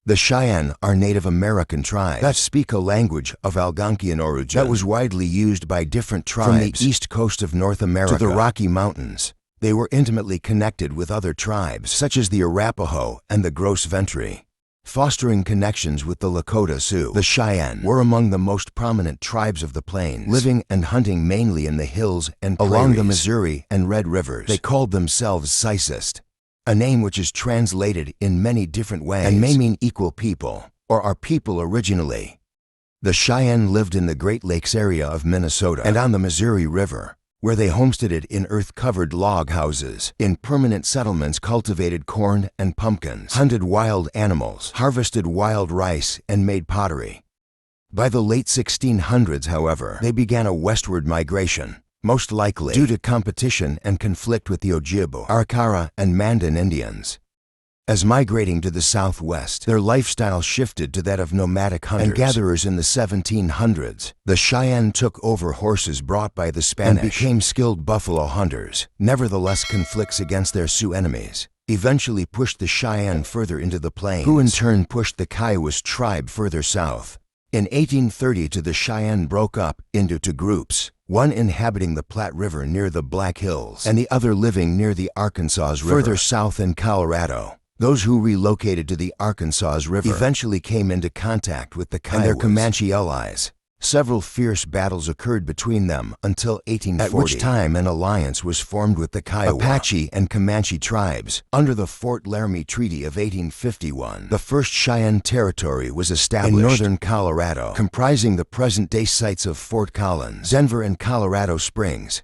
The Cheyenne are Native American tribes that speak a language of Algonquian origin that was widely used by different tribes from the east coast of North America to the Rocky Mountains. They were intimately connected with other tribes such as the Arapaho and the Gros Ventre, fostering connections with the Lakota Sioux. The Cheyenne were among the most prominent tribes of the plains, living and hunting mainly in the hills and prairies along the Missouri and Red Rivers. They called themselves Sicist, a name which is translated in many different ways and may mean equal people or our people originally. The Cheyenne lived in the Great Lakes area of Minnesota and on the Missouri River, where they homesteaded in earth-covered log houses. In permanent settlements, cultivated corn and pumpkins, hunted wild animals, harvested wild rice, and made pottery. By the late 1600s, however, they began a westward migration, most likely due to competition and conflict with the Ojibwe, Arikara, and Mandan Indians. As migrating to the southwest, their lifestyle shifted to that of nomadic hunters and gatherers. In the 1700s, the Cheyenne took over horses brought by the Spanish and became skilled buffalo hunters. Nevertheless, conflicts against their Sioux enemies eventually pushed the Cheyenne further into the plains, who in turn pushed the Kiowas tribe further south. In 1830, the Cheyenne broke up into two groups, one inhabiting the Platte River near the Black Hills and the other living near the Arkansas River further south in Colorado. Those who relocated to the Arkansas River eventually came into contact with the Kiowas and their Comanche allies. Several fierce battles occurred between them until 1840, at which time an alliance was formed with the Kiowa, Apache, and Comanche tribes. Under the Fort Laramie Treaty of 1851, the first Cheyenne territory was established in northern Colorado, comprising the present-day sites of Fort Collins, Denver, and Colorado Springs.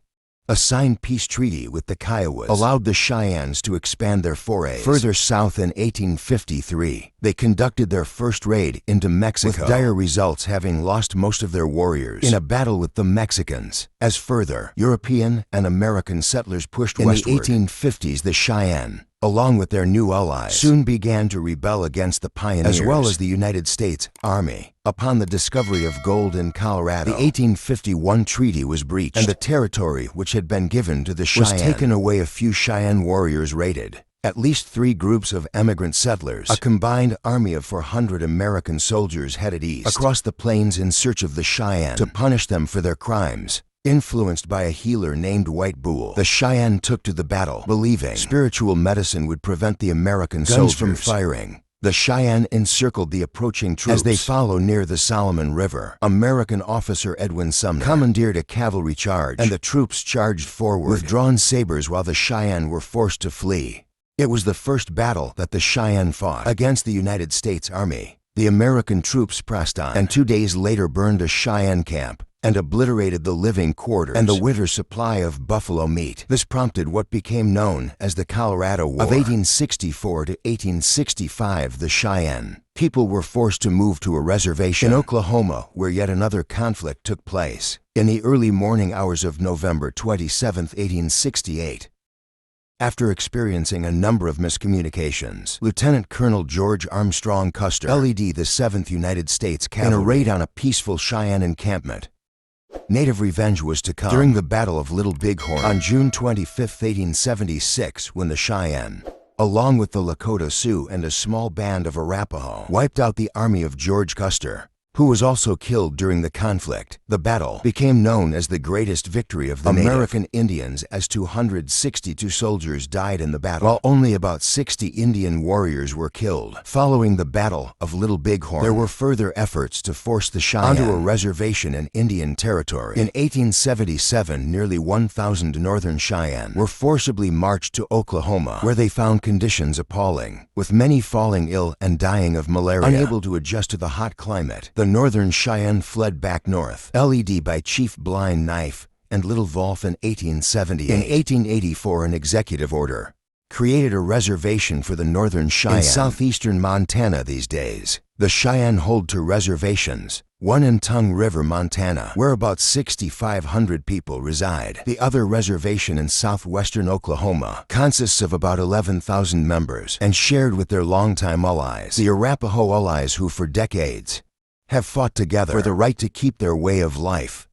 A signed peace treaty with the Kiowas allowed the Cheyennes to expand their forays further south. In 1853, they conducted their first raid into Mexico, with dire results, having lost most of their warriors in a battle with the Mexicans. As further European and American settlers pushed westward, in the 1850s, the Cheyenne, along with their new allies, soon began to rebel against the pioneers as well as the United States Army. Upon the discovery of gold in Colorado, the 1851 treaty was breached, and the territory which had been given to the Cheyenne was taken away. A few Cheyenne warriors raided at least 3 groups of emigrant settlers. A combined army of 400 American soldiers headed east across the plains in search of the Cheyenne to punish them for their crimes. Influenced by a healer named White Bull, the Cheyenne took to the battle, believing spiritual medicine would prevent the American soldiers from firing. The Cheyenne encircled the approaching troops. As they followed near the Solomon River, American officer Edwin Sumner commandeered a cavalry charge, and the troops charged forward with drawn sabers while the Cheyenne were forced to flee. It was the first battle that the Cheyenne fought against the United States Army. The American troops pressed on, and 2 days later burned a Cheyenne camp and obliterated the living quarters and the winter supply of buffalo meat. This prompted what became known as the Colorado War. Of 1864 to 1865, the Cheyenne people were forced to move to a reservation in Oklahoma, where yet another conflict took place. In the early morning hours of November 27, 1868, after experiencing a number of miscommunications, Lieutenant Colonel George Armstrong Custer led the 7th United States Cavalry in a raid on a peaceful Cheyenne encampment. Native revenge was to come during the Battle of Little Bighorn on June 25, 1876, when the Cheyenne, along with the Lakota Sioux and a small band of Arapaho, wiped out the army of George Custer, who was also killed during the conflict. The battle became known as the greatest victory of the American Indians, as 262 soldiers died in the battle, while only about 60 Indian warriors were killed. Following the Battle of Little Bighorn, there were further efforts to force the Cheyenne onto a reservation in Indian Territory. In 1877, nearly 1,000 Northern Cheyenne were forcibly marched to Oklahoma, where they found conditions appalling, with many falling ill and dying of malaria. Unable to adjust to the hot climate, the Northern Cheyenne fled back north, led by Chief Blind Knife and Little Wolf in 1878. In 1884, an executive order created a reservation for the Northern Cheyenne in southeastern Montana. These days, the Cheyenne hold 2 reservations, one in Tongue River, Montana, where about 6,500 people reside. The other reservation in southwestern Oklahoma consists of about 11,000 members and shared with their longtime allies, the Arapaho allies, who for decades have fought together for the right to keep their way of life.